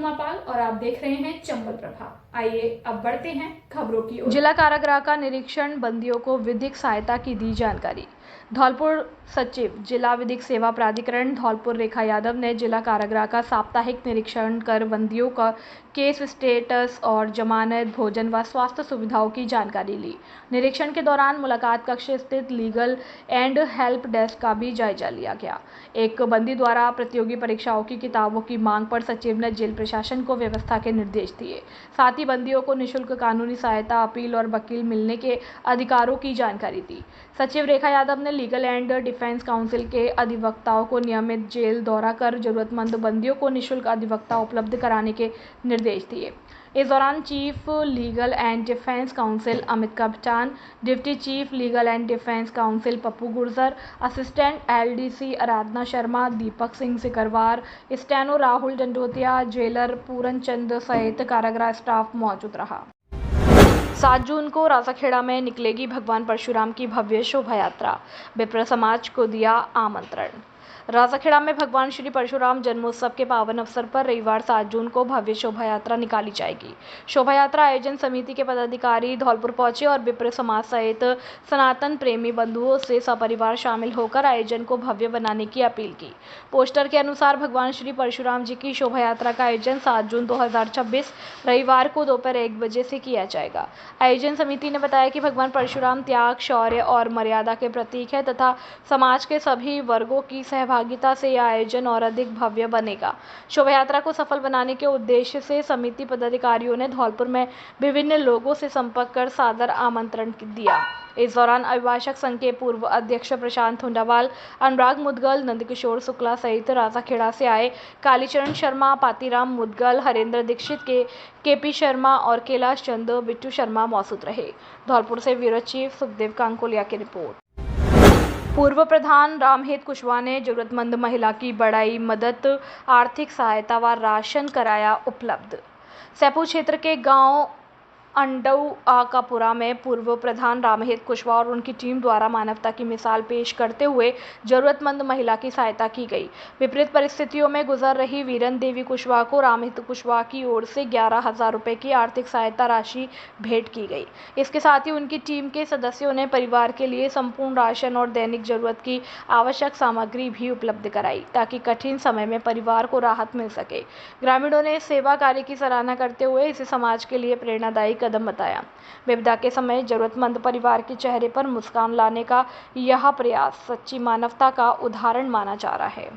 उमापाल और आप देख रहे हैं चंबल प्रभा। आइए अब बढ़ते हैं खबरों की ओर। जिला कारागृह का निरीक्षण, बंदियों को विधिक सहायता की दी जानकारी। धौलपुर सचिव जिला विधिक सेवा प्राधिकरण धौलपुर रेखा यादव ने जिला कारागृह का साप्ताहिक निरीक्षण कर बंदियों का केस स्टेटस और जमानत, भोजन व स्वास्थ्य सुविधाओं की जानकारी ली। निरीक्षण के दौरान मुलाकात कक्ष स्थित लीगल एंड हेल्प डेस्क का भी जायजा लिया गया। एक बंदी द्वारा प्रतियोगी परीक्षाओं की किताबों की मांग पर सचिव ने जेल प्रशासन को व्यवस्था के निर्देश दिए। साथ ही बंदियों को निःशुल्क कानूनी सहायता, अपील और वकील मिलने के अधिकारों की जानकारी दी। सचिव रेखा यादव ने लीगल एंड डिफेंस काउंसिल के अधिवक्ताओं को नियमित जेल दौरा कर जरूरतमंद बंदियों को निःशुल्क अधिवक्ता उपलब्ध कराने के निर्देश दिए। इस दौरान chief legal and defence counsel Amit Kaptan, deputy chief legal and defence counsel Pappu Gurjar, assistant LDC Aradhana Sharma, Deepak Singh Sikarwar, steno Rahul Dandotiya, jailer Puran Chand सहित कारागृह स्टाफ मौजूद रहा। 7 जून को राजाखेड़ा में निकलेगी भगवान परशुराम की भव्य शोभा यात्रा, विप्र समाज को दिया आमंत्रण। राजाखेड़ा में भगवान श्री परशुराम जन्मोत्सव के पावन अवसर पर रविवार 7 जून को भव्य शोभा यात्रा निकाली जाएगी। शोभा यात्रा आयोजन समिति के पदाधिकारी धौलपुर पहुंचे और विप्र समाज सहित सनातन प्रेमी बंधुओं से सपरिवार शामिल होकर आयोजन को भव्य बनाने की अपील की। पोस्टर के अनुसार भगवान श्री परशुराम जी की शोभा यात्रा का आयोजन 7 जून 2026 रविवार को दोपहर 1 बजे से किया जाएगा। आयोजन समिति ने बताया कि भगवान परशुराम त्याग, शौर्य और मर्यादा के प्रतीक है तथा समाज के सभी वर्गों की सहभागिता से यह आयोजन और अधिक भव्य बनेगा। शोभा यात्रा को सफल बनाने के उद्देश्य से समिति पदाधिकारियों ने धौलपुर में विभिन्न लोगों से संपर्क कर सादर आमंत्रण दिया। इस दौरान अभिभाषक संघ के पूर्व अध्यक्ष प्रशांत हुंडावाल, अनुराग मुदगल, नंदकिशोर शुक्ला सहित राजाखेड़ा से आए कालीचरण शर्मा, पातीराम मुदगल, हरेंद्र दीक्षित, केपी शर्मा और कैलाश चंद, बिट्टू शर्मा मौजूद रहे। धौलपुर से ब्यूरो चीफ सुखदेव कांकोलिया की रिपोर्ट। पूर्व प्रधान रामहेत कुशवाहा ने जरूरतमंद महिला की बढ़ाई मदद, आर्थिक सहायता व राशन कराया उपलब्ध। सैपुर क्षेत्र के गांव अंडौआकापुरा में पूर्व प्रधान रामहेत कुशवाहा और उनकी टीम द्वारा मानवता की मिसाल पेश करते हुए जरूरतमंद महिला की सहायता की गई। विपरीत परिस्थितियों में गुजर रही वीरन देवी कुशवाहा को रामहेत कुशवाहा की ओर से 11,000 रुपये की आर्थिक सहायता राशि भेंट की गई। इसके साथ ही उनकी टीम के सदस्यों ने परिवार के लिए संपूर्ण राशन और दैनिक जरूरत की आवश्यक सामग्री भी उपलब्ध कराई ताकि कठिन समय में परिवार को राहत मिल सके। ग्रामीणों ने सेवा कार्य की सराहना करते हुए इसे समाज के लिए प्रेरणादायी कदम बताया। विपदा के समय जरूरतमंद परिवार के चेहरे पर मुस्कान लाने का यह प्रयास सच्ची मानवता का उदाहरण माना जा रहा है।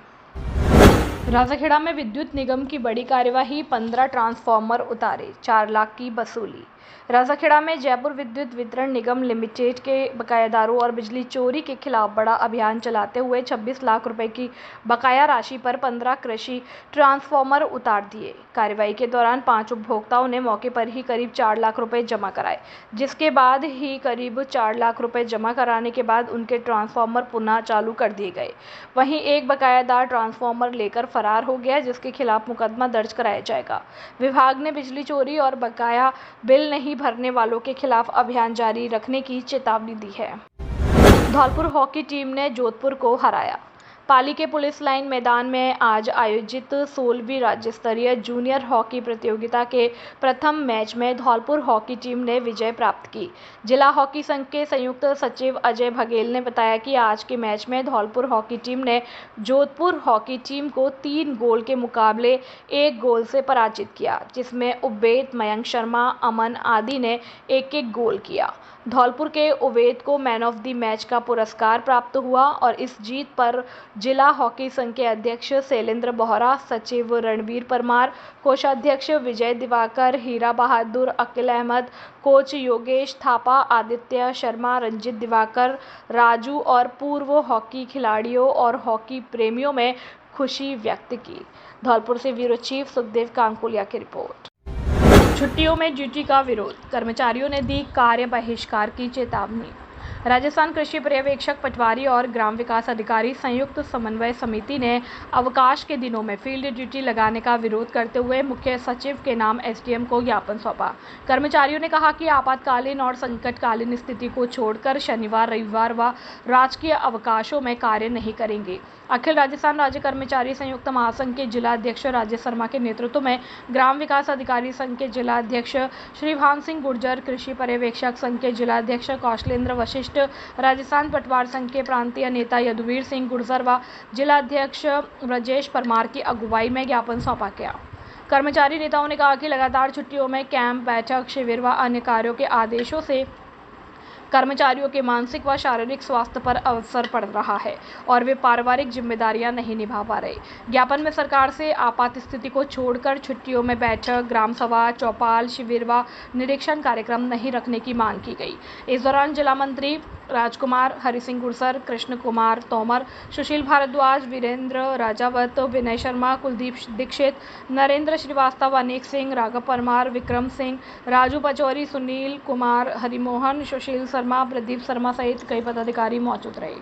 राजाखेड़ा में विद्युत निगम की बड़ी कार्यवाही, 15 ट्रांसफार्मर उतारे, 4 लाख की वसूली। राजाखेड़ा में जयपुर विद्युत वितरण निगम लिमिटेड के बकायादारों और बिजली चोरी के खिलाफ बड़ा अभियान चलाते हुए 26 लाख रुपए की बकाया राशि पर 15 कृषि ट्रांसफार्मर उतार दिए। कार्रवाई के दौरान 5 उपभोक्ताओं ने मौके पर ही करीब 4 लाख रुपए जमा कराए, जिसके बाद ही करीब 4 लाख रुपए जमा कराने के बाद उनके ट्रांसफार्मर पुनः चालू कर दिए गए। वहीं एक बकायादार ट्रांसफार्मर लेकर फरार हो गया, जिसके खिलाफ मुकदमा दर्ज कराया जाएगा। विभाग ने बिजली चोरी और बकाया बिल नहीं भरने वालों के खिलाफ अभियान जारी रखने की चेतावनी दी है। धौलपुर हॉकी टीम ने जोधपुर को हराया। पाली के पुलिस लाइन मैदान में आज आयोजित 16वीं राज्य स्तरीय जूनियर हॉकी प्रतियोगिता के प्रथम मैच में धौलपुर हॉकी टीम ने विजय प्राप्त की। जिला हॉकी संघ के संयुक्त सचिव अजय बघेल ने बताया कि आज के मैच में धौलपुर हॉकी टीम ने जोधपुर हॉकी टीम को 3 गोल के मुकाबले 1 गोल से पराजित किया, जिसमें उबेद, मयंक शर्मा, अमन आदि ने 1-1 गोल किया। धौलपुर के उबेद को मैन ऑफ द मैच का पुरस्कार प्राप्त हुआ और इस जीत पर जिला हॉकी संघ के अध्यक्ष शैलेंद्र बोहरा, सचिव रणवीर परमार, कोषाध्यक्ष विजय दिवाकर, हीरा बहादुर, अकील अहमद, कोच योगेश थापा, आदित्य शर्मा, रंजित दिवाकर, राजू और पूर्व हॉकी खिलाड़ियों और हॉकी प्रेमियों में खुशी व्यक्त की। धौलपुर से ब्यूरो चीफ सुखदेव कांकोलिया की रिपोर्ट। छुट्टियों में ड्यूटी का विरोध, कर्मचारियों ने दी कार्य बहिष्कार की चेतावनी। राजस्थान कृषि पर्यवेक्षक पटवारी और ग्राम विकास अधिकारी संयुक्त समन्वय समिति ने अवकाश के दिनों में फील्ड ड्यूटी लगाने का विरोध करते हुए मुख्य सचिव के नाम एसडीएम को ज्ञापन सौंपा। कर्मचारियों ने कहा कि आपातकालीन और संकटकालीन स्थिति को छोड़कर शनिवार, रविवार व राजकीय अवकाशों में कार्य नहीं करेंगे। अखिल राजस्थान राज्य कर्मचारी संयुक्त महासंघ के जिला अध्यक्ष राजेश शर्मा के नेतृत्व में ग्राम विकास अधिकारी संघ के जिला अध्यक्ष श्री भान सिंह गुर्जर, कृषि पर्यवेक्षक संघ के जिला अध्यक्ष कौशलेंद्र वशिष्ठ, राजस्थान पटवार संघ के प्रांतीय नेता यदुवीर सिंह गुर्जर व जिला अध्यक्ष ब्रजेश परमार की अगुवाई में ज्ञापन सौंपा गया। कर्मचारी नेताओं ने कहा कि लगातार छुट्टियों में कैंप, बैठक, शिविर व अन्य कार्यों के आदेशों से कर्मचारियों के मानसिक व शारीरिक स्वास्थ्य पर असर पड़ रहा है और वे पारिवारिक जिम्मेदारियां नहीं निभा पा रहे। ज्ञापन में सरकार से आपात स्थिति को छोड़कर छुट्टियों में बैठक, ग्राम सभा, चौपाल, शिविर व निरीक्षण कार्यक्रम नहीं रखने की मांग की गई। इस दौरान जिला मंत्री राजकुमार, हरि सिंह गुर्जर, कृष्ण कुमार तोमर, सुशील भारद्वाज, वीरेंद्र राजावत, विनय शर्मा, कुलदीप दीक्षित, नरेंद्र श्रीवास्तव, अनेक सिंह, राघव परमार, विक्रम सिंह, राजू पचौरी, सुनील कुमार, हरिमोहन, सुशील शर्मा, प्रदीप शर्मा सहित कई पदाधिकारी मौजूद रहे।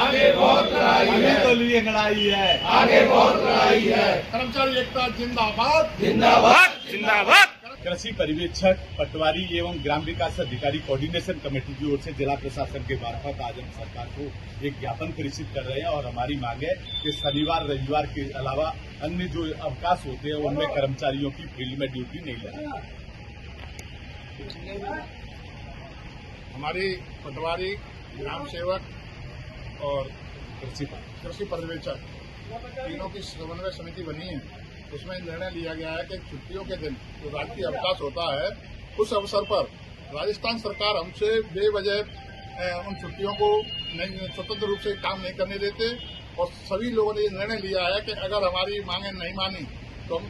आगे बहुत लड़ाई तो लिए लड़ाई है, आगे बहुत लड़ाई है। कर्मचारी एकता जिंदाबाद, जिंदाबाद, जिंदाबाद। कृषि पर्यवेक्षक पटवारी एवं ग्राम विकास अधिकारी कोऑर्डिनेशन कमेटी की ओर से जिला प्रशासन के मार्फत आज हम सरकार को एक ज्ञापन प्रेषित कर रहे हैं और हमारी मांग है कि शनिवार, रविवार के अलावा अन्य जो अवकाश होते हैं उनमें कर्मचारियों की फील्ड में ड्यूटी नहीं लगेगी। हमारी पटवारी, ग्राम सेवक और कृषि पर्यवेक्षक तीनों की समन्वय समिति बनी है। उसमें निर्णय लिया गया है कि छुट्टियों के दिन जो राजकीय अवकाश होता है उस अवसर पर राजस्थान सरकार हमसे बेवजह उन छुट्टियों को स्वतंत्र रूप से काम नहीं करने देते और सभी लोगों ने ये निर्णय लिया है कि अगर हमारी मांगें नहीं मानी तो हम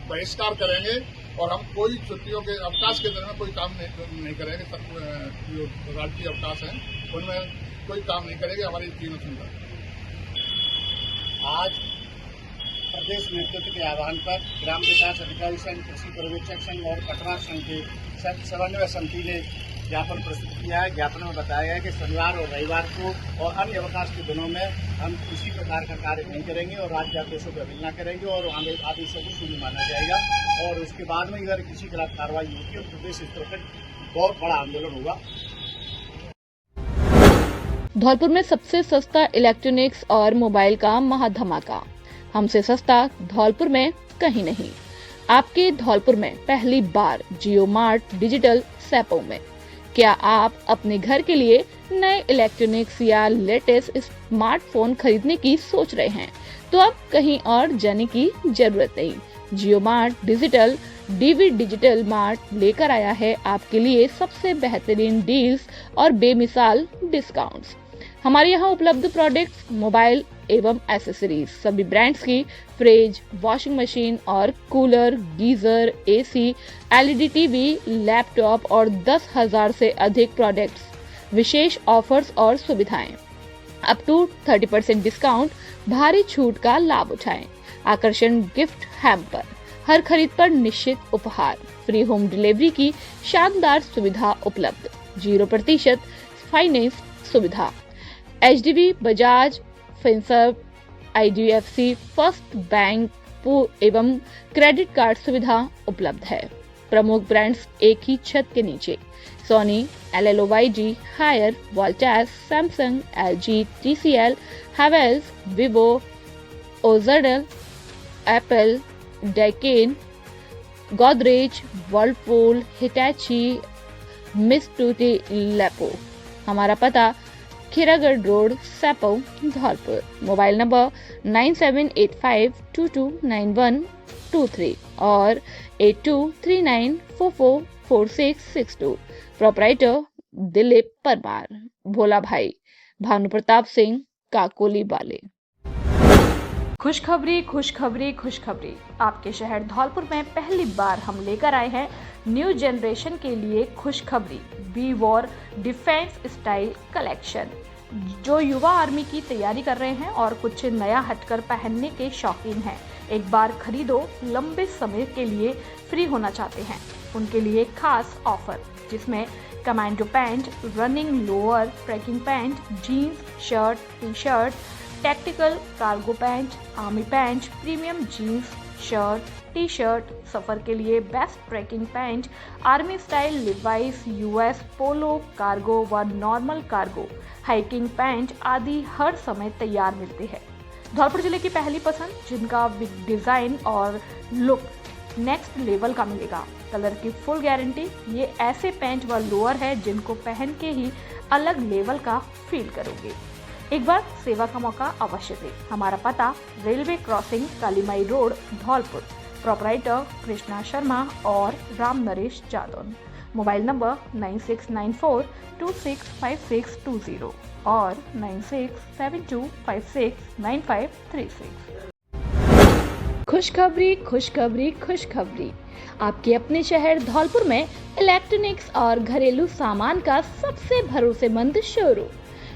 बहिष्कार करेंगे और हम कोई छुट्टियों के अवकाश के दिन में कोई काम नहीं करेंगे। जो राजकीय अवकाश हैं उनमें कोई काम नहीं करेंगे। हमारी तीनों चिंता आज प्रदेश नेतृत्व के आह्वान पर ग्राम विकास अधिकारी संघ, कृषि पर्यवेक्षक संघ और पटवार संघ के समन्वय समिति ने ज्ञापन प्रस्तुत किया है। ज्ञापन में बताया है कि शनिवार और रविवार को और अन्य अवकाश के दिनों में हम किसी प्रकार का कार्य नहीं करेंगे और राज्य आदेशों की अवहेलना करेंगे और आदेशों को शून्य माना जाएगा और उसके बाद में अगर किसी के खिलाफ कार्रवाई होती है तो प्रदेश स्तर पर बहुत बड़ा आंदोलन होगा। धौलपुर में सबसे सस्ता इलेक्ट्रॉनिक्स और मोबाइल का महाधमाका। हमसे सस्ता धौलपुर में कहीं नहीं। आपके धौलपुर में पहली बार जियो मार्ट डिजिटल सैपो में। क्या आप अपने घर के लिए नए इलेक्ट्रॉनिक्स या लेटेस्ट स्मार्टफोन खरीदने की सोच रहे हैं तो अब कहीं और जाने की जरूरत नहीं। जियो मार्ट डिजिटल मार्ट लेकर आया है आपके लिए सबसे बेहतरीन डील्स और बेमिसाल डिस्काउंट्स। हमारे यहाँ उपलब्ध प्रोडक्ट्स, मोबाइल एवं एसेसरीज, सभी ब्रांड्स की फ्रिज, वॉशिंग मशीन और cooler, geyser, AC, LED TV, laptop और 10,000 से अधिक प्रोडक्ट्स, विशेष ऑफर्स और सुविधाएं, अप टू 30% डिस्काउंट, भारी छूट का लाभ उठाएं। आकर्षण गिफ्ट हैम्पर, हर खरीद पर निश्चित उपहार, फ्री होम डिलीवरी की शानदार सुविधा उपलब्ध, 0% फाइनेंस सुविधा, HDB, Bajaj Finserv, IDFC, first bank एवं क्रेडिट कार्ड सुविधा उपलब्ध है। प्रमुख ब्रांड्स एक ही छत के नीचे, Sony, LLOYG, Haier, Voltas, Samsung, LG, TCL, Havells, Vivo, ओजरडल, Apple, Daikin, Godrej, Whirlpool, Hitachi, Mitsubishi लेपो। हमारा पता Khiragarh road, Saipo, Dholpur. Mobile number 9785229123 और 8239444662। प्रोपराइटर दिलीप परमार, भोला भाई, भानु प्रताप सिंह, काकोली वाले। खुशखबरी खुशखबरी खुशखबरी। आपके शहर धौलपुर में पहली बार हम लेकर आए हैं न्यू जनरेशन के लिए खुशखबरी B war defence style collection. जो युवा आर्मी की तैयारी कर रहे हैं और कुछ नया हटकर पहनने के शौकीन हैं, एक बार खरीदो, लंबे समय के लिए फ्री होना चाहते हैं, उनके लिए खास ऑफर जिसमें commando pant, running lower, trekking pant, jeans, shirt, T shirt, tactical cargo pant, army pant, premium jeans, shirt, T shirt, सफर के लिए best trekking pant, army style Levi's, US Polo, cargo व नॉर्मल कार्गो, हाइकिंग पैंट आदि हर समय तैयार मिलते हैं। धौलपुर जिले की पहली पसंद, जिनका डिजाइन और लुक नेक्स्ट लेवल का मिलेगा। कलर की फुल गारंटी। ये ऐसे पैंट व लोअर है जिनको पहन के ही अलग लेवल का फील करोगे। एक बार सेवा का मौका अवश्य दे। हमारा पता railway crossing, Kalimai road, Dholpur. Proprietor Krishna Sharma और राम नरेश जादौन। मोबाइल नंबर 9694265620 और 9672569536। खुशखबरी खुशखबरी खुशखबरी। आपके अपने शहर धौलपुर में इलेक्ट्रॉनिक्स और घरेलू सामान का सबसे भरोसेमंद शोरूम।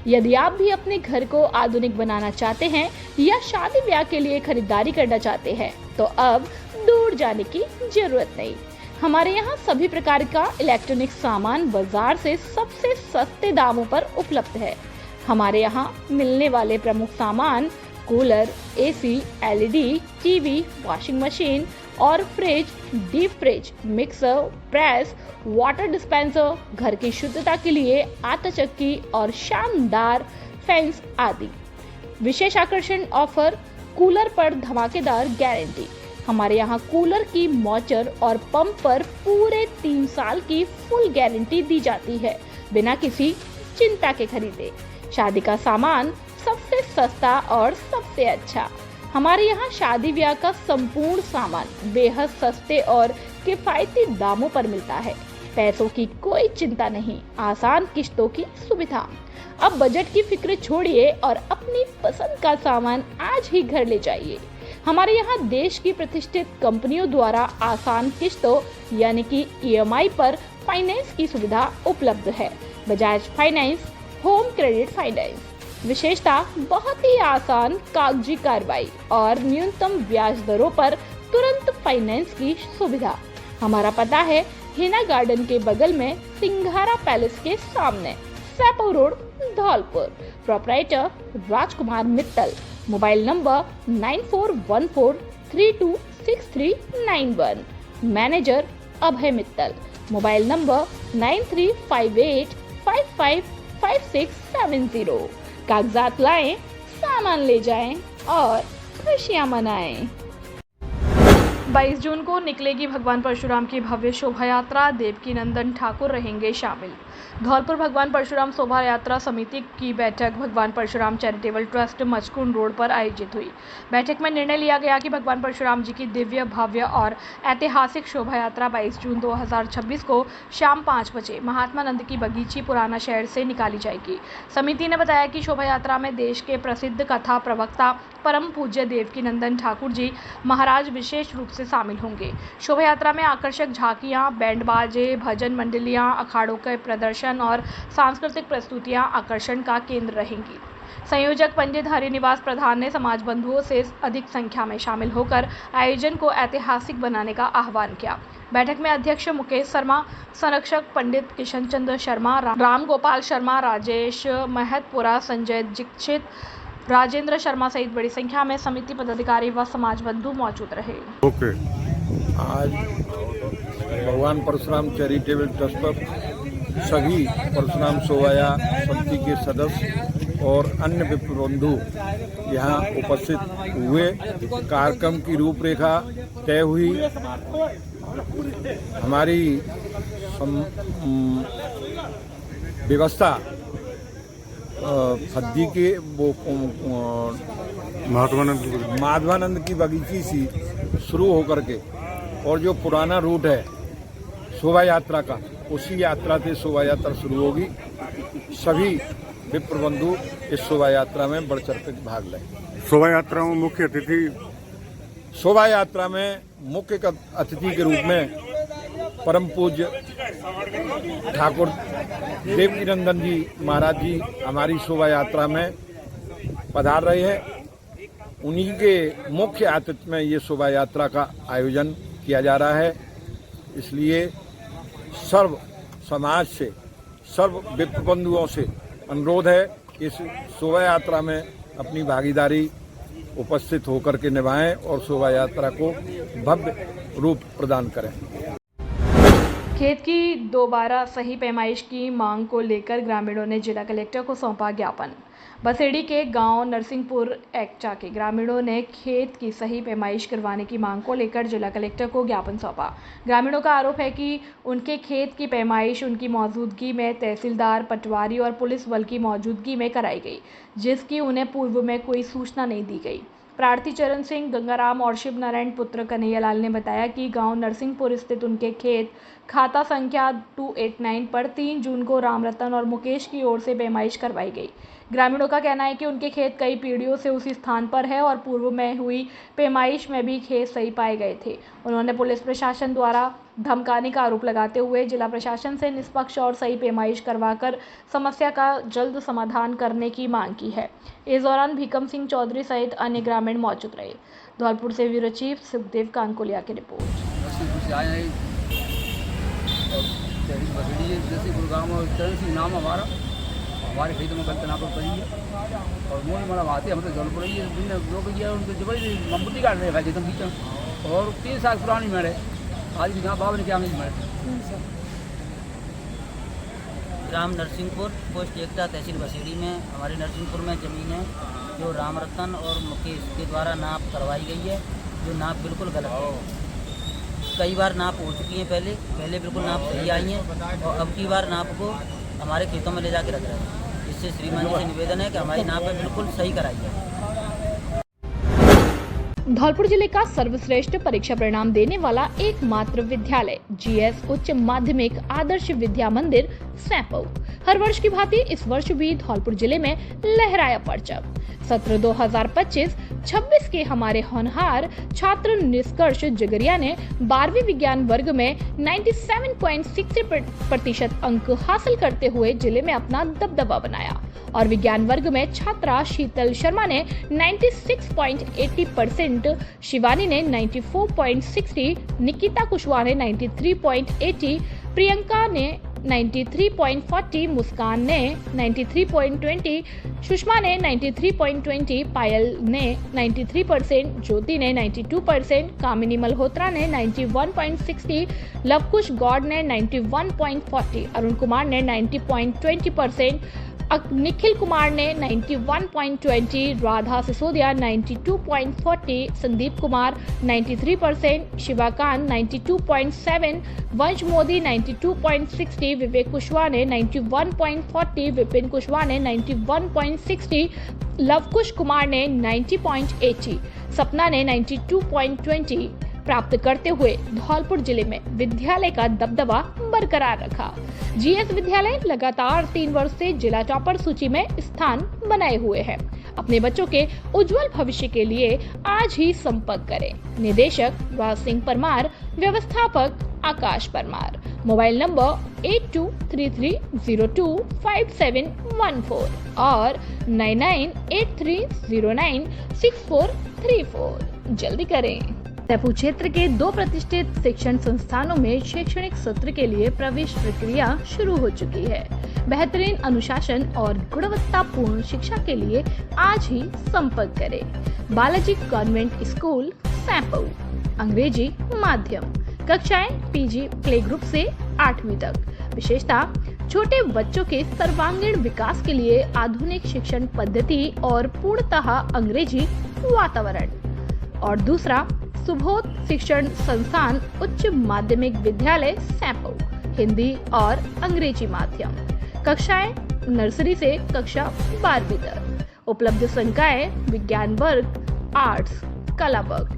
यदि आप भी अपने घर को आधुनिक बनाना चाहते हैं या शादी ब्याह के लिए खरीदारी करना चाहते हैं तो अब दूर जाने की जरूरत नहीं। हमारे यहाँ सभी प्रकार का इलेक्ट्रॉनिक सामान बाजार से सबसे सस्ते दामों पर उपलब्ध है। हमारे यहाँ मिलने वाले प्रमुख सामान cooler, AC, LED, TV, washing machine और fridge, deep fridge, mixer, press, water dispenser, घर की शुद्धता के लिए आटा चक्की और शानदार फैंस आदि। विशेष आकर्षण ऑफर, कूलर पर धमाकेदार गारंटी। हमारे यहाँ कूलर की मॉचर और पंप पर पूरे 3 साल की फुल गारंटी दी जाती है बिना किसी चिंता के खरीदे। शादी का सामान सबसे सस्ता और सबसे अच्छा। हमारे यहाँ शादी ब्याह का संपूर्ण सामान बेहद सस्ते और किफायती दामों पर मिलता है। पैसों की कोई चिंता नहीं, आसान किश्तों की सुविधा। अब बजट की फिक्र छोड़िए और अपनी पसंद का सामान आज ही घर ले जाइए। हमारे यहाँ देश की प्रतिष्ठित कंपनियों द्वारा आसान किश्तों यानी कि EMI पर फाइनेंस की सुविधा उपलब्ध है। Bajaj finance, home credit finance. विशेषता बहुत ही आसान कागजी कार्रवाई और न्यूनतम ब्याज दरों पर तुरंत फाइनेंस की सुविधा। हमारा पता है हिना गार्डन के बगल में सिंघारा पैलेस के सामने, Saipo road, Dholpur. Proprietor Rajkumar Mittal. Mobile number 9414326391। Manager Abhay Mittal. Mobile number 9358555670। कागजात लाएं, सामान ले जाएं और खुशियां मनाएं। 22 जून को निकलेगी भगवान परशुराम की भव्य शोभा यात्रा। देवकीनंदन ठाकुर रहेंगे शामिल। धौलपुर भगवान परशुराम शोभा यात्रा समिति की बैठक भगवान Parshuram charitable trust Machkund road पर आयोजित हुई। बैठक में निर्णय लिया गया कि भगवान परशुराम जी की दिव्य, भव्य और ऐतिहासिक शोभा यात्रा 22 जून 2026 को शाम 5 बजे महात्मा नंद की बगीची, पुराना शहर से निकाली जाएगी। समिति ने बताया कि शोभा यात्रा में देश के प्रसिद्ध कथा प्रवक्ता परम पूज्य देवकीनंदन ठाकुर जी महाराज विशेष रूप से शामिल होंगे। शोभा यात्रा में आकर्षक झांकियां, बैंड बाजे, भजन मंडलियां, अखाड़ों के प्रदर्शन और सांस्कृतिक प्रस्तुतियां आकर्षण का केंद्र रहेंगी। संयोजक पंडित हरिनिवास प्रधान ने समाज बंधुओं से अधिक संख्या में शामिल होकर आयोजन को ऐतिहासिक बनाने का आह्वान किया। बैठक में अध्यक्ष मुकेश शर्मा, संरक्षक पंडित किशन चंद्र शर्मा, राम गोपाल शर्मा, राजेश महतपुरा, संजय दीक्षित, राजेंद्र शर्मा सहित बड़ी संख्या में समिति पदाधिकारी व समाज बंधु मौजूद रहे। आज भगवान परशुराम चैरिटेबल ट्रस्ट पर सभी परशुराम शोभाया समिति के सदस्य और अन्य विप्र बंधु यहाँ उपस्थित हुए। कार्यक्रम की रूपरेखा तय हुई। हमारी व्यवस्था फद्दी के वो माधवानंद की बगीची से शुरू होकर के और जो पुराना रूट है शोभा यात्रा का, उसी यात्रा से शोभा यात्रा शुरू होगी। सभी विप्र बंधु इस शोभा यात्रा में बढ़ चढ़ कर भाग लें। शोभा यात्रा में मुख्य अतिथि, शोभा यात्रा में मुख्य अतिथि के रूप में परम पूज्य ठाकुर देवकीनंदन जी महाराज जी हमारी शोभा यात्रा में पधार रहे हैं। उन्हीं के मुख्य आतिथ्य में ये शोभा यात्रा का आयोजन किया जा रहा है। इसलिए सर्व समाज से सर्व विप्र बंधुओं से अनुरोध है कि इस शोभा यात्रा में अपनी भागीदारी उपस्थित होकर के निभाएं और शोभा यात्रा को भव्य रूप प्रदान करें। खेत की दोबारा सही पैमाइश की मांग को लेकर ग्रामीणों ने जिला कलेक्टर को सौंपा ज्ञापन। बसेड़ी के गांव नरसिंहपुर एक्चा के ग्रामीणों ने खेत की सही पैमाइश करवाने की मांग को लेकर जिला कलेक्टर को ज्ञापन सौंपा। ग्रामीणों का आरोप है कि उनके खेत की पैमाइश उनकी मौजूदगी में तहसीलदार, पटवारी और पुलिस बल की मौजूदगी में कराई गई, जिसकी उन्हें पूर्व में कोई सूचना नहीं दी गई। प्रार्थी चरण सिंह, गंगाराम और शिव नारायण पुत्र कन्हैयालाल ने बताया कि गांव नरसिंहपुर स्थित उनके खेत खाता संख्या 289 पर 3 जून को रामरतन और मुकेश की ओर से पैमाइश करवाई गई। ग्रामीणों का कहना है कि उनके खेत कई पीढ़ियों से उसी स्थान पर है और पूर्व में हुई पैमाइश में भी खेत सही पाए गए थे। उन्होंने पुलिस प्रशासन द्वारा धमकाने का आरोप लगाते हुए जिला प्रशासन से निष्पक्ष और सही पैमाइश करवाकर समस्या का जल्द समाधान करने की मांग की है। इस दौरान भीकम सिंह चौधरी सहित अन्य ग्रामीण मौजूद रहे। धौलपुर से ब्यूरो चीफ सुखदेव कांकोलिया की रिपोर्ट। नाम हमारे खेत में गलत नाप करी है और मोल मतलब आते हम तो जौलपुर ही लोग उनको जबरी मम्बुटी काट रहे भाई बीच और 3 साल पुरानी मेरे आज भी बाबा ने क्या मिल मेरे ग्राम नरसिंहपुर पोस्ट एकता तहसील बसेड़ी में हमारे नरसिंहपुर में ज़मीन है जो रामरतन और मुकेश के द्वारा नाप करवाई गई है, जो नाप बिल्कुल गलत है। कई बार नाप हो चुकी है, पहले बिल्कुल नाप सही आई हैं और अब की बार नाप को हमारे खेतों में ले जाके रख रहे हैं। इससे श्रीमान जी से निवेदन है कि हमारी नाप बिल्कुल सही कराई है। धौलपुर जिले का सर्वश्रेष्ठ परीक्षा परिणाम देने वाला एकमात्र विद्यालय जीएस उच्च माध्यमिक आदर्श विद्या मंदिर सैंपौ हर वर्ष की भांति इस वर्ष भी धौलपुर जिले में लहराया परचम। सत्र 2025-26 के हमारे होनहार छात्र निष्कर्ष जगरिया ने 12वीं विज्ञान वर्ग में 97.60% अंक हासिल करते हुए जिले में अपना दबदबा बनाया और विज्ञान वर्ग में छात्रा शीतल शर्मा ने 96.80%, शिवानी ने 94.60%, निकिता कुशवाहा ने 93.80%, प्रियंका ने 93.40, मुस्कान ने 93.20, सुषमा ने 93.20, पायल ने 93%, ज्योति ने 92%, कामिनी मल्होत्रा ने 91.60, लवकुश गौड़ ने 91.40, अरुण कुमार ने 90.20%, निखिल कुमार ने 91.20, राधा सिसोदिया 92.40, संदीप कुमार 93%, शिवाकांत 92.7, वंश मोदी 92.60, विवेक कुशवाहा ने 91.40, विपिन कुशवाहा ने 91.60, लवकुश कुमार ने 90.80, सपना ने 92.20 प्राप्त करते हुए धौलपुर जिले में विद्यालय का दबदबा बरकरार रखा। जीएस विद्यालय लगातार 3 वर्ष से जिला टॉपर सूची में स्थान बनाए हुए है। अपने बच्चों के उज्जवल भविष्य के लिए आज ही संपर्क करें। निदेशक राज सिंह परमार, व्यवस्थापक आकाश परमार, मोबाइल नंबर 8233025714 और 9983096434। जल्दी करें। जयपुर क्षेत्र के 2 प्रतिष्ठित शिक्षण संस्थानों में शैक्षणिक सत्र के लिए प्रवेश प्रक्रिया शुरू हो चुकी है। बेहतरीन अनुशासन और गुणवत्तापूर्ण शिक्षा के लिए आज ही संपर्क करें। बालाजी कॉन्वेंट स्कूल सैंपौ, अंग्रेजी माध्यम, कक्षाएं पीजी प्ले ग्रुप से 8वीं तक। विशेषता छोटे बच्चों के सर्वांगीण विकास के लिए आधुनिक शिक्षण पद्धति और पूर्णतः अंग्रेजी वातावरण। और दूसरा, सुबोध शिक्षण संस्थान उच्च माध्यमिक विद्यालय सैंपौ, हिंदी और अंग्रेजी माध्यम, कक्षाएं नर्सरी से कक्षा 12वीं तक। उपलब्ध संकाय विज्ञान वर्ग, आर्ट्स, कला वर्ग।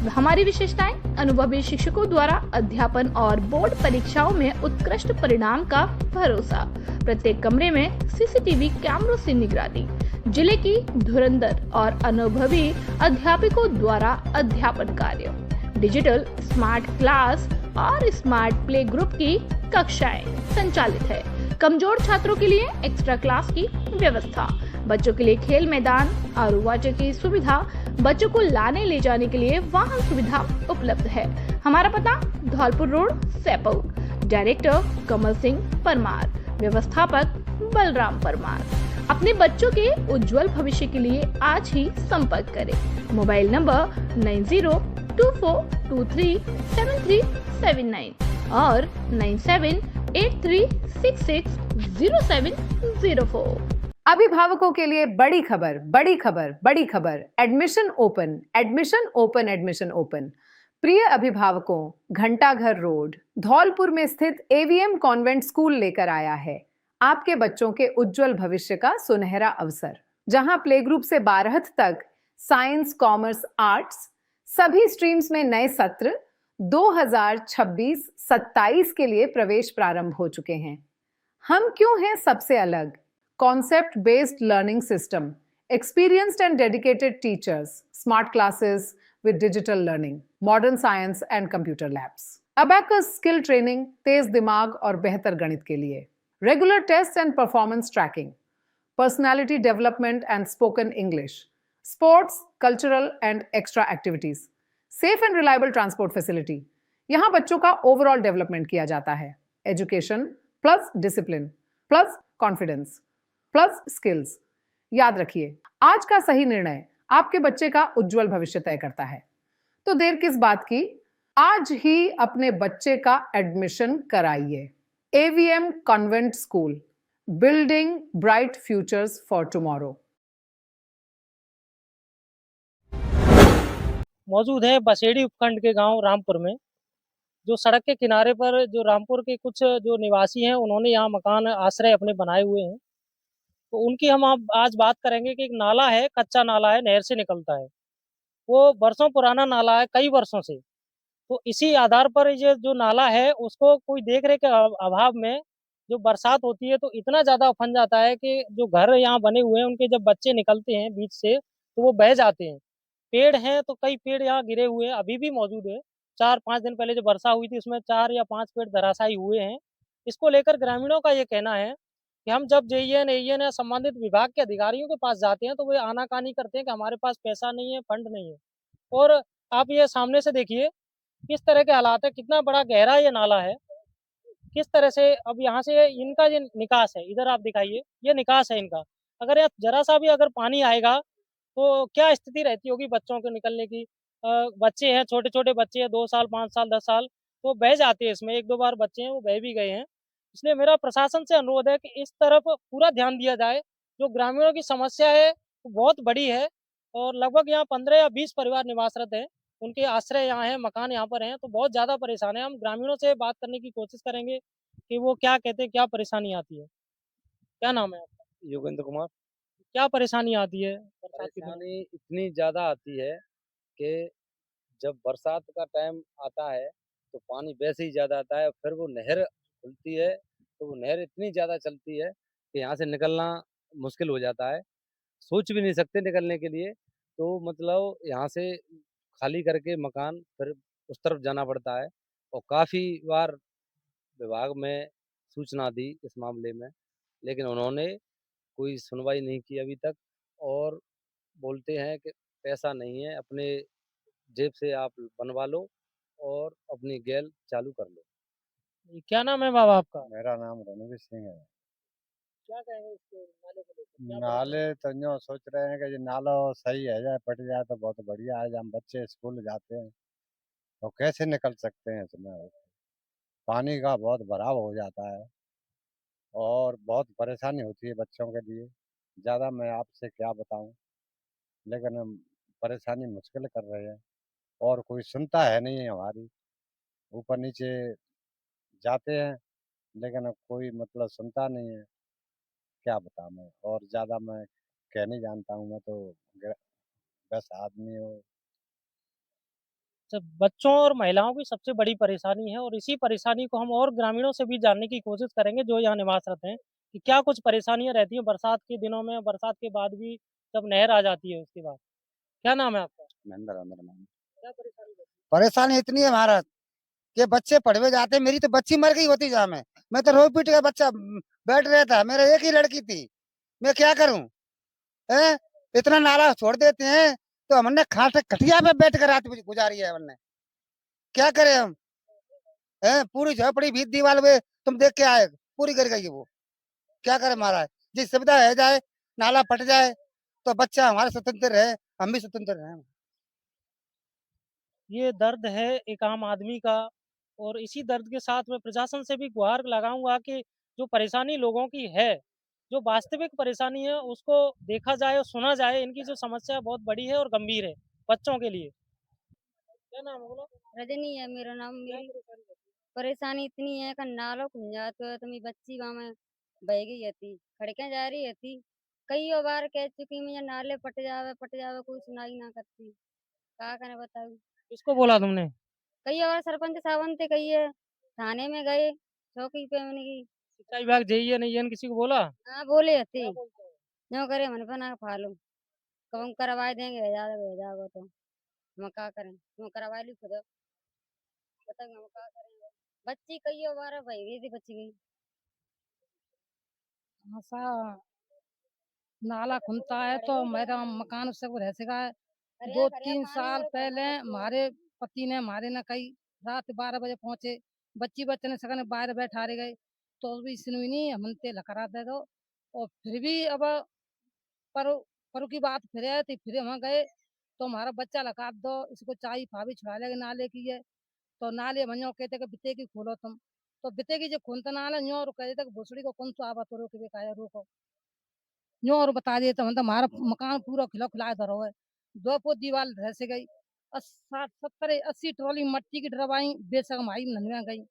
हमारी विशेषताएं अनुभवी शिक्षकों द्वारा अध्यापन और बोर्ड परीक्षाओं में उत्कृष्ट परिणाम का भरोसा। प्रत्येक कमरे में सीसीटीवी कैमरों से निगरानी। जिले की धुरंधर और अनुभवी अध्यापकों द्वारा अध्यापन कार्य। डिजिटल स्मार्ट क्लास और स्मार्ट प्ले ग्रुप की कक्षाएं संचालित है। कमजोर छात्रों के लिए एक्स्ट्रा क्लास की व्यवस्था। बच्चों के लिए खेल मैदान, आरओ वाटर की सुविधा। बच्चों को लाने ले जाने के लिए वाहन सुविधा उपलब्ध है। हमारा पता धौलपुर रोड सैंपौ। डायरेक्टर कमल सिंह परमार। व्यवस्थापक बलराम परमार। अपने बच्चों के उज्जवल भविष्य के लिए आज ही संपर्क करें। मोबाइल नंबर 9024237379 और 9783660704। अभिभावकों के लिए बड़ी खबर, बड़ी खबर, बड़ी खबर। Admission open, admission open, admission open. प्रिय अभिभावकों, घंटाघर रोड धौलपुर में स्थित एवीएम कॉन्वेंट स्कूल लेकर आया है आपके बच्चों के उज्जवल भविष्य का सुनहरा अवसर, जहां प्ले ग्रुप से 12th तक साइंस, कॉमर्स, आर्ट्स सभी स्ट्रीम्स में नए सत्र 2026-27 के लिए प्रवेश प्रारंभ हो चुके हैं। हम क्यों हैं सबसे अलग? Concept based learning system, experienced and dedicated teachers, smart classes with digital learning, modern science and computer labs, abacus skill training, तेज दिमाग और बेहतर गणित के लिए, regular tests and performance tracking, personality development and spoken English, sports, cultural and extra activities, safe and reliable transport facility। यहाँ बच्चों का overall development किया जाता है। Education plus discipline plus confidence plus skills. याद रखिए, आज का सही निर्णय आपके बच्चे का उज्जवल भविष्य तय करता है। तो देर किस बात की, आज ही अपने बच्चे का एडमिशन कराइए। AVM convent school, building bright futures for tomorrow. मौजूद है बसेड़ी उपखंड के गांव रामपुर में। जो सड़क के किनारे पर जो रामपुर के कुछ जो निवासी हैं, उन्होंने यहाँ मकान आश्रय अपने बनाए हुए हैं। तो उनकी हम आज बात करेंगे कि एक नाला है, कच्चा नाला है, नहर से निकलता है। वो वर्षों पुराना नाला है, कई वर्षों से। तो इसी आधार पर ये जो नाला है, उसको कोई देख रेख के अभाव में जो बरसात होती है तो इतना ज़्यादा उफन जाता है कि जो घर यहाँ बने हुए हैं, उनके जब बच्चे निकलते हैं बीच से तो वो बह जाते हैं। पेड़ हैं तो कई पेड़ यहाँ गिरे हुए हैं, अभी भी मौजूद है। 4-5 दिन पहले जो वर्षा हुई थी उसमें 4 या 5 पेड़ धराशायी हुए हैं। इसको लेकर ग्रामीणों का ये कहना है कि हम जब जेईएन, एईएन या संबंधित विभाग के अधिकारियों के पास जाते हैं तो वे आनाकानी करते हैं कि हमारे पास पैसा नहीं है, फंड नहीं है। और आप ये सामने से देखिए किस तरह के हालात है, कितना बड़ा गहरा ये नाला है, किस तरह से अब यहाँ से इनका ये निकास है। इधर आप दिखाइए, ये निकास है इनका। अगर यहाँ जरा सा भी अगर पानी आएगा तो क्या स्थिति रहती होगी बच्चों के निकलने की। बच्चे हैं, छोटे छोटे बच्चे हैं, 2 साल, 5 साल, 10 साल, तो बह जाते हैं इसमें। 1-2 बार बच्चे हैं वो बह भी गए हैं। इसलिए मेरा प्रशासन से अनुरोध है कि इस तरफ पूरा ध्यान दिया जाए। जो ग्रामीणों की समस्या है वो बहुत बड़ी है और लगभग यहाँ 15 या 20 परिवार निवासरत हैं। उनके आश्रय यहाँ हैं, मकान यहाँ पर हैं, तो बहुत ज़्यादा परेशान है। हम ग्रामीणों से बात करने की कोशिश करेंगे कि वो क्या कहते हैं, क्या परेशानी आती है। क्या नाम है आपका? योगेंद्र कुमार। क्या परेशानी आती है बरसात के दिनों में? परेशानी इतनी ज़्यादा आती है कि जब बरसात का टाइम आता है तो पानी वैसे ही ज़्यादा आता है, फिर वो नहर खुलती है तो वो नहर इतनी ज़्यादा चलती है कि यहाँ से निकलना मुश्किल हो जाता है। सोच भी नहीं सकते निकलने के लिए। तो मतलब यहाँ से खाली करके मकान फिर उस तरफ जाना पड़ता है। और काफ़ी बार विभाग में सूचना दी इस मामले में, लेकिन उन्होंने कोई सुनवाई नहीं की अभी तक। और बोलते हैं कि पैसा नहीं है, अपने जेब से आप बनवा लो और अपनी गैल चालू कर लो। क्या नाम है बाबा आपका? मेरा नाम रणवीर सिंह है। क्या कहेंगे इसके नाले को लेकर? क्या नाले तो यूँ सोच रहे हैं कि ये नाला सही है जाए, पट जाए तो बहुत बढ़िया है। जब हम बच्चे स्कूल जाते हैं तो कैसे निकल सकते हैं इसमें? पानी का बहुत भराव हो जाता है और बहुत परेशानी होती है बच्चों के लिए। ज़्यादा मैं आपसे क्या बताऊं, लेकिन हम परेशानी मुश्किल कर रहे हैं और कोई सुनता है नहीं हमारी। ऊपर नीचे जाते हैं लेकिन अब कोई मतलब सुनता नहीं है। क्या बताऊं मैं, और ज़्यादा मैं कह नहीं जानता हूँ। मैं तो बस आदमी हूँ। सब बच्चों और महिलाओं की सबसे बड़ी परेशानी है और इसी परेशानी को हम और ग्रामीणों से भी जानने की कोशिश करेंगे जो यहाँ निवासरत हैं कि क्या कुछ परेशानियां रहती हैं बरसात के दिनों में, बरसात के बाद भी जब नहर आ जाती है उसके बाद। क्या नाम है आपका? महेंद्र है मेरा नाम। क्या परेशानी रहती परेशानी इतनी है महाराज कि बच्चे पढ़वे जाते, मेरी तो बच्ची मर गई होती जहाँ में, मैं तो रो पीट का बच्चा बैठ रहा था। मेरा एक ही लड़की थी, मैं क्या करूं? है इतना नाला छोड़ देते हैं तो हमने खाट खटिया पे बैठ कर रात गुजारी है हमने। क्या करें हम? है पूरी झोपड़ी भी दीवार पे तुम देख के आए, पूरी गिर गई है वो। क्या करे महाराज, जिस सुविधा है जाए, नाला फट जाए तो बच्चा हमारे स्वतंत्र रहे, हम भी स्वतंत्र रहे। ये दर्द है एक आम आदमी का, और इसी दर्द के साथ मैं प्रशासन से भी गुहार लगाऊंगा कि जो परेशानी लोगों की है, जो वास्तविक परेशानी है, उसको देखा जाए और सुना जाए। इनकी जो समस्या बहुत बड़ी है और गंभीर है बच्चों के लिए। क्या नाम है बोलो? रजनी है मेरा नाम। मेरी परेशानी इतनी है कि नालो खुल जातो है तो मेरी बच्ची वहाँ में बह गई थी, खड़के जा रही थी। कई बार कह चुकी मुझे नाले पट जावे, कोई सुनाई ना करती। क्या करे बताऊ। किसको बोला तुमने? कई बार सरपंच साहब से कही है, थाने में गए, चौकी पे मैंने की। शिक्षा विभाग जेई या नहीं किसी को बोला? हाँ बोले हती, जो करे मन बना फालू, कब करवाए देंगे, भेजा तो हम क्या करें, तुम करवा ली खुद, बताओ हम क्या करें। बच्ची कई बार भाई गई थी, बच्ची गई। ऐसा नाला खुलता है तो मेरा मकान सब रह सका है। 2-3 साल पहले हमारे पति ने हमारे न कई रात 12 बजे पहुंचे, बच्चे ने सगन बाहर बैठा रह गए, तो भी सुनवी नहीं, हम ते लकड़ा दे दो। और फिर भी अब पर पर की बात फिर है तो फिर वहाँ गए तो हमारा बच्चा लगा दो, इसको चाय फावी छुड़ा लेगा नाले की है। तो नाले मंजो कहते कि बिते की खोलो तुम, तो बिते की जो खुनता नाला न्यो कह देते भोसड़ी को कौन सा आवा तो रोक बेकाया रोको न्यो और बता दिए तो मतलब हमारा मकान पूरा खिला खिलाए धरो है। 2 फुट दीवार रह से गई, 60-70-80 ट्रॉली मट्टी की डरवाई बेशक हमारी ननवे गई।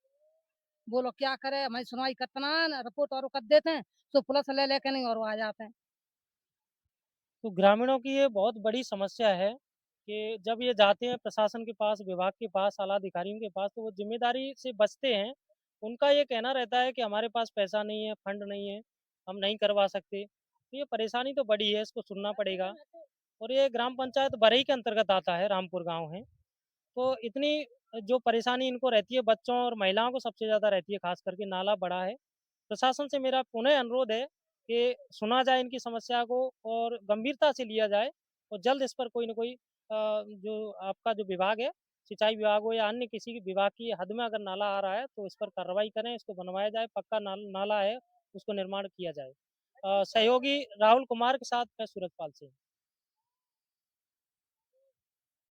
बोलो क्या करे, हमारी सुनवाई करतना न रिपोर्ट और कर देते हैं तो पुलिस ले लेके नहीं और आ जाते हैं। तो ग्रामीणों की ये बहुत बड़ी समस्या है कि जब ये जाते हैं प्रशासन के पास, विभाग के पास, आला अधिकारियों के पास, तो वो जिम्मेदारी से बचते हैं। उनका ये कहना रहता है कि हमारे पास पैसा नहीं है, फंड नहीं है, हम नहीं करवा सकते। तो ये परेशानी तो बड़ी है, इसको सुनना पड़ेगा। और ये ग्राम पंचायत बरई के अंतर्गत आता है, रामपुर गाँव है। तो इतनी जो परेशानी इनको रहती है, बच्चों और महिलाओं को सबसे ज़्यादा रहती है, खास करके नाला बड़ा है। प्रशासन से मेरा पुनः अनुरोध है कि सुना जाए इनकी समस्या को और गंभीरता से लिया जाए, और जल्द इस पर कोई न कोई जो आपका जो विभाग है, सिंचाई विभाग हो या अन्य किसी विभाग की हद में अगर नाला आ रहा है तो इस पर कार्रवाई करें, इसको बनवाया जाए, पक्का नाला है उसको निर्माण किया जाए। सहयोगी राहुल कुमार के साथ मैं सूरजपाल सिंह।